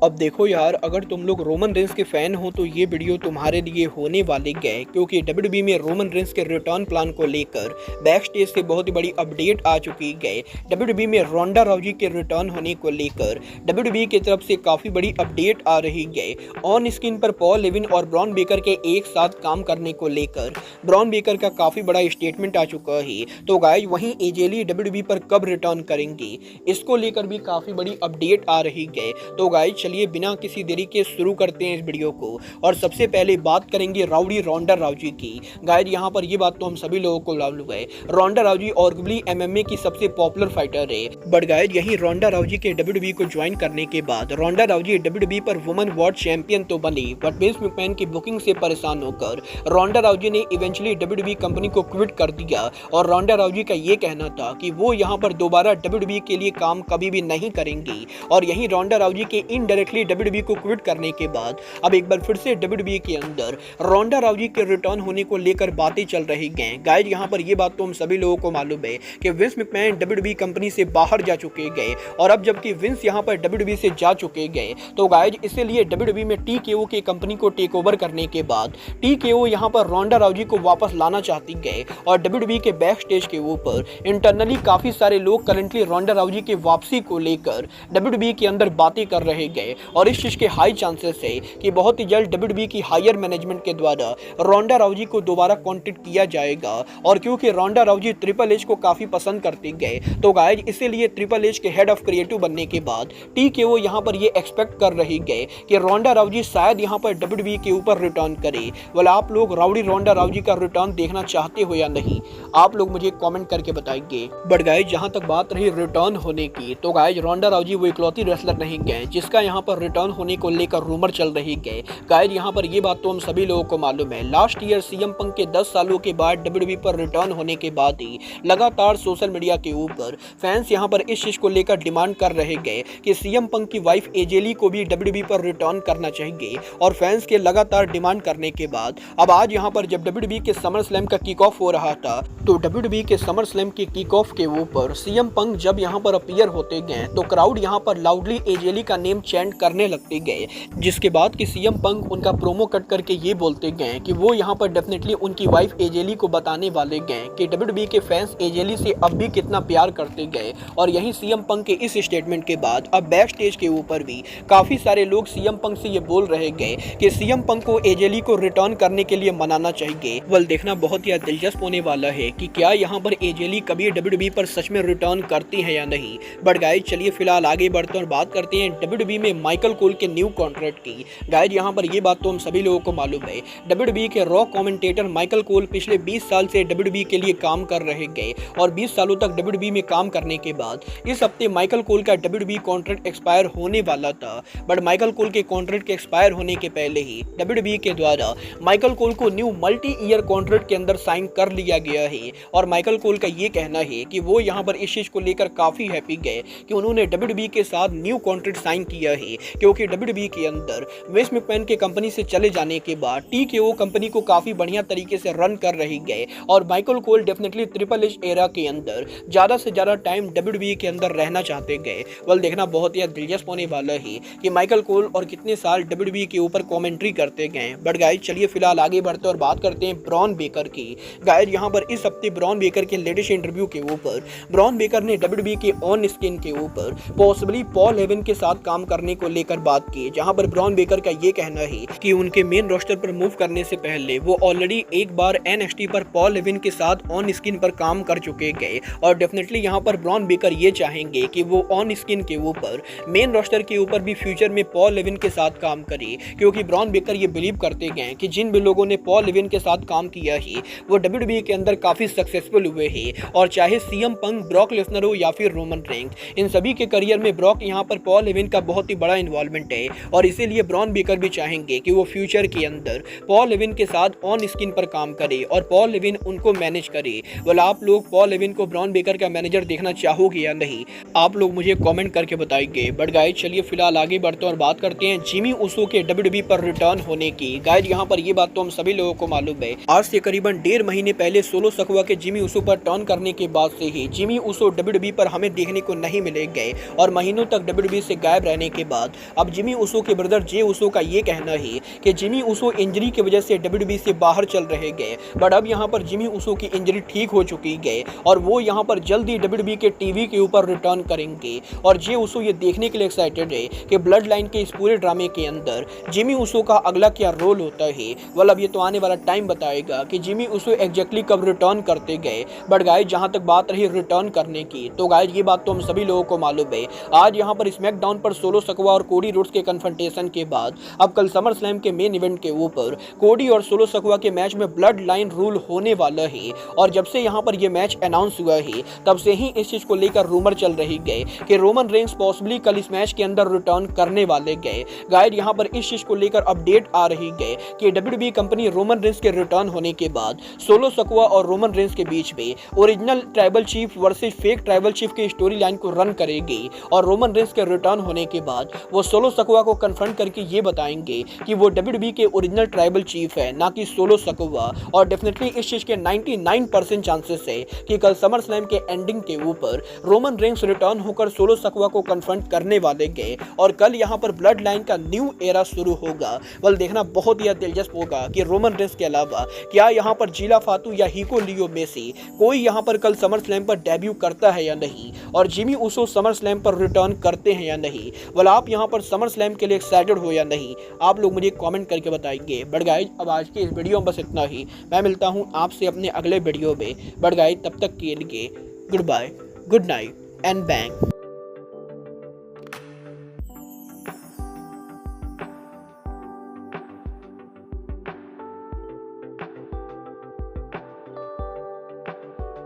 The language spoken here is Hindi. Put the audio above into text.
अब देखो यार, अगर तुम लोग रोमन रेंस के फैन हो तो ये वीडियो तुम्हारे लिए होने वाले गए, क्योंकि डब्ल्यूडब्ल्यूई में रोमन रेंस के रिटर्न प्लान को लेकर बैक स्टेज से बहुत ही बड़ी अपडेट आ चुकी है। डब्ल्यूडब्ल्यूई में रोंडा राउजी के रिटर्न होने को लेकर डब्ल्यूडब्ल्यूई की तरफ से काफी बड़ी अपडेट आ रही है। ऑन स्क्रीन पर पॉल लेविन और ब्रॉन बेकर के एक साथ काम करने को लेकर ब्रॉन बेकर का काफी बड़ा स्टेटमेंट आ चुका है। तो गाइज वहीं एजेली डब्ल्यूडब्ल्यूई पर कब रिटर्न करेंगे, इसको लेकर भी काफी बड़ी अपडेट आ रही है। तो गाइज चलिए बिना किसी देरी के शुरू करते हैं इस वीडियो को। और सबसे पहले बात करेंगे राउडी रोंडा राउजी की। गाइज यहाँ पर ये बात तो हम सभी लोगों को मालूम है, रोंडा राउजी आर्गुबली एमएमए की सबसे पॉपुलर फाइटर है। बट गाइज यही रोंडा राउजी के डब्ल्यूडब्ल्यूई को ज्वाइन करने के बाद रोंडा राउजी डब्ल्यूडब्ल्यूई पर वुमेन वर्ल्ड चैंपियन तो बनी, बट विंस मैकमैन की बुकिंग से परेशान होकर रोंडा राउजी ने इवेंचुअली डब्ल्यूडब्ल्यूई कंपनी को क्विट कर दिया। और रोंडा राउजी का ये कहना था कि वो यहाँ पर दोबारा डब्ल्यूडब्ल्यूई के लिए काम कभी भी नहीं करेंगी। और यही रोंडा राउजी के इनडायरेक्टली डब्ल्यूडब्ल्यूई को क्विट करने के बाद अब एक बार फिर से डब्ल्यूडब्ल्यूई के अंदर रोंडा राउजी के रिटर्न होने को लेकर बातें चल रही हैं। गाइज यहाँ पर ये बात तो हम सभी लोगों को मालूम है कि विंस मैकमैन डब्ल्यूडब्ल्यूई कंपनी से बाहर जा चुके गए। और अब जबकि विंस यहाँ पर डब्ल्यूडब्ल्यूई से जा चुके गए तो गाइज इसीलिए डब्ल्यूडब्ल्यूई में टीकेओ की कंपनी को टेक ओवर करने के बाद टीकेओ यहाँ पर रोंडा राउजी को वापस लाना चाहती गए। और डब्ल्यूडब्ल्यूई के बैक स्टेज के ऊपर इंटरनली काफी सारे लोग करंटली रोंडा राउजी के वापसी को लेकर डब्ल्यूडब्ल्यूई के अंदर बातें कर रहे गए। और इस चीज के हाई चांसेस है कि बहुत ही जल्द डब्ल्यूडब्ल्यूई की हायर मैनेजमेंट के द्वारा रोंडा राउजी को दोबारा कॉन्टेक्ट किया जाएगा। और क्योंकि रोंडा राउजी ट्रिपल एच को काफी पसंद करते गए तो गाइज इसीलिए ट्रिपल एच के हेड ऑफ क्रिएटिव बनने के बाद टीकेओ यहाँ पर ये एक्सपेक्ट कर रही गए कि रोंडा राउजी शायद यहाँ पर डब्ल्यूडब्ल्यूई के ऊपर रिटर्न करे। वाला आप लोग राउडी रोंडा राउजी का रिटर्न देखना चाहते हो या नहीं, आप लोग मुझे कमेंट करके बताएंगे। बट गाइज जहां तक बात रही रिटर्न होने की, तो गाइज रोंडा राउजी वो इकलौती रेसलर नहीं गए जिसका यहां पर रिटर्न होने को लेकर रूमर चल रही है। गाइज यहां पर ये बात तो हम सभी लोगों को मालूम है, लास्ट ईयर सीएम पंक के 10 सालों के बाद डब्ल्यूडब्ल्यूई पर रिटर्न होने के बाद ही लगातार सोशल मीडिया के ऊपर फैंस यहां पर इस चीज को लेकर डिमांड कर रहे गए कि सीएम पंक की वाइफ एजेली को भी डब्ल्यूडब्ल्यूई पर रिटर्न करना चाहिए। और फैंस के लगातार डिमांड करने के बाद अब आज यहां पर जब डब्ल्यूडब्ल्यूई के समर स्लैम का किक ऑफ हो रहा था तो डब्ल्यूडब्ल्यूई के समर स्लैम के किक ऑफ के ऊपर सीएम पंक जब यहां पर अपीयर होते गए तो क्राउड यहां पर लाउडली एजेली का नेम चैंट करने लगते गए, जिसके बाद कि सीएम पंक उनका प्रोमो कट करके ये बोलते गए कि वो यहां पर डेफिनेटली उनकी वाइफ एजेली को बताने वाले गए कि डब्ल्यूडब्ल्यूई के फैंस एजेली से अब भी कितना प्यार करते गए। और यही सीएम पंक के इस स्टेटमेंट के बाद अब बैक स्टेज के ऊपर भी काफी सारे लोग सीएम पंक से ये बोल रहे गए कि सीएम पंक को एजेली को रिटर्न करने के लिए मनाना चाहिए। वल देखना बहुत ही दिलचस्प होने वाला है कि क्या यहाँ पर एजेली कभी डब्ल्यूडब्ल्यूई पर सच में रिटर्न करती है या नहीं। बट गाइज चलिए फिलहाल आगे बढ़ते और बात करते हैं डब्ल्यूडब्ल्यूई में माइकल कोल के न्यू कॉन्ट्रैक्ट की। गाइज यहाँ पर ये बात तो हम सभी लोगों को मालूम है, डब्ल्यूडब्ल्यूई के रॉ कमेंटेटर माइकल कोल पिछले 20 साल से डब्ल्यूडब्ल्यूई के लिए काम कर रहे गए। और 20 सालों तक डब्ल्यूडब्ल्यूई में काम करने के बाद इस हफ्ते माइकल कोल का डब्ल्यूडब्ल्यूई कॉन्ट्रैक्ट एक्सपायर होने वाला था। बट माइकल कोल के कॉन्ट्रैक्ट के एक्सपायर होने के पहले ही डब्ल्यूडब्ल्यूई के द्वारा माइकल कोल को न्यू मल्टी ईयर कॉन्ट्रैक्ट के अंदर साइन कर लिया गया है। और माइकल कोल का ये कहना है कि वो यहाँ पर इस चीज को लेकर काफी हैप्पी गए कि उन्होंने डब्ल्यूडब्ल्यूई के साथ न्यू कॉन्ट्रैक्ट साइन किया है, क्योंकि डब्ल्यूडब्ल्यूई के अंदर विंस मैकमैन के कंपनी से चले जाने के बाद टीकेओ कंपनी को काफी बढ़िया तरीके से रन कर रही गए। और Michael Cole definitely triple H era के अंदर ज्यादा से ज्यादा टाइम डब्ल्यूडब्ल्यूई के अंदर रहना चाहते गए। वल देखना बहुत ही दिलचस्प होने वाला है कि माइकल कोल और कितने साल डब्ल्यूडब्ल्यूई के ऊपर कमेंट्री करते गए। बट गाइज चलिए फिलहाल आगे बढ़ते और बात करते हैं ब्रॉन बेकर की। गाइज यहाँ पर इस हफ्ते ब्रॉन बेकर के लेटेस्ट इंटरव्यू के ऊपर ब्रॉन बेकर ने डब्ल्यूडब्ल्यूई के ऑन स्क्रीन के ऊपर पॉसिबली पॉल हेवन के साथ काम करने को लेकर बात की, जहां पर ब्रॉन बेकर का ये कहना है कि उनके मेन रोस्टर पर मूव करने से पहले वो ऑलरेडी एक बार एनएक्सटी पर पॉल हेवन के साथ ऑन स्क्रीन पर काम कर चुके गए। और डेफिनेटली यहाँ पर ब्रॉन बेकर ये चाहेंगे कि वो ऑन स्क्रीन के ऊपर मेन रोस्टर के ऊपर भी फ्यूचर में पॉल हेवन के साथ काम करे, क्योंकि ब्रॉन बेकर ये बिलीव करते गए कि जिन भी लोगों ने पॉल हेवन के साथ काम किया है वो डब्ल्यूडब्ल्यूई के अंदर काफी सक्सेसफुल हुए हैं। और चाहे सीएम पंक, ब्रॉक लेसनर हो या फिर रोमन रेंस, इन सभी के करियर में ब्रॉक यहाँ पर पॉल हेवन का बहुत ही बड़ा इन्वॉल्वमेंट है। और इसीलिए ब्रॉन बेकर भी चाहेंगे कि वो फ्यूचर के अंदर पॉल हेवन के साथ ऑन स्क्रीन पर काम करे और पॉल हेवन उनको मैनेज करे। वाला आप लोग पॉल हेवन को ब्रॉन बेकर का मैनेजर देखना चाहोगे या नहीं, आप लोग मुझे कमेंट करके बताएंगे। बट गाइज चलिए फिलहाल आगे बढ़ते और बात करते हैं जिमी उसो के डब्ल्यूडब्ल्यूई पर रिटर्न होने की। गाइज यहाँ पर ये बात तो हम सभी लोगों को मालूम है, आज से करीबन 1.5 महीने पहले सोलो सकवा के जिमी उसो पर टर्न करने के बाद से ही जिमी उसो डब्ल्यूडब्ल्यूई पर हमें देखने को नहीं मिले गए और महीनों तक डब्ल्यूडब्ल्यूई से गायब रहने के बाद अब जिमी उसो के ब्रदर जे उसो का ये कहना है कि जिमी उसो इंजरी की वजह से WWE से बाहर चल रहे गए, बट अब यहाँ पर जिमी उसो की इंजरी ठीक हो चुकी गए और वो यहाँ पर जल्दी WWE के टीवी के ऊपर रिटर्न करेंगे। और जे उसो ये देखने के लिए एक्साइटेड है कि ब्लड लाइन के इस पूरे ड्रामे के अंदर जिमी उसो का अगला क्या रोल होता है। well, अब ये तो आने वाला टाइम बताएगा कि जिमी उसो एग्जैक्टली कब रिटर्न करते गए। बट गाइस जहां तक बात रही रिटर्न करने की, तो गाइस ये बात तो हम सभी लोगों को मालूम है। आज यहां पर स्मैकडाउन पर सोलो सकवा और कोडी रोड्स के कन्फ्रंटेशन के बाद अब कल समर स्लैम के मेन इवेंट के ऊपर कोडी और सोलो सकवा के मैच में ब्लड लाइन रूल होने वाला है। और जब से यहां पर यह मैच अनाउंस हुआ है तब से ही इस चीज को लेकर रूमर चल रही गए कि रोमन रेंस पॉसिबली कल इस मैच के अंदर रिटर्न करने वाले गए। गाइस यहां पर इस चीज को लेकर अपडेट आ रही गए कि WWE कंपनी रोमन रेंस के रिटर्न होने के बाद सोलो सकवा और रोमन रेंस के बीच में original tribal chief versus fake tribal chief की स्टोरी लाइन को रन करेगी। और रोमन रेंस के रिटर्न होने के बाद वो सोलो सकवा को कन्फ्रंट करके ये बताएंगे कि वो WWE के ओरिजिनल ट्राइबल चीफ है, ना कि सोलो सकवा। और डेफिनेटली इस चीज के 99% चांसेस है कि कल समर स्लैम के एंडिंग के ऊपर रोमन रेंस रिटर्न होकर सोलो सकवा को कन्फ्रंट करने वाले गए और कल यहाँ पर ब्लड लाइन का न्यू एरा शुरू होगा। वल देखना बहुत ही दिलचस्प होगा कि रोमन रेंस के अलावा क्या यहाँ पर जीला फातू या हिको लियो में से कोई यहाँ पर कल समर स्लैम पर डेब्यू करता है या नहीं, और जिमी उसो समर स्लैम पर रिटर्न करते हैं या नहीं। वल आप यहाँ पर समर स्लैम के लिए एक्साइटेड हो या नहीं, आप लोग मुझे कमेंट करके बताएंगे। बट गाइस अब आज के इस वीडियो में बस इतना ही। मैं मिलता हूँ आपसे अपने अगले वीडियो में। बट गाइस तब तक के लिए good bye, good night and bang.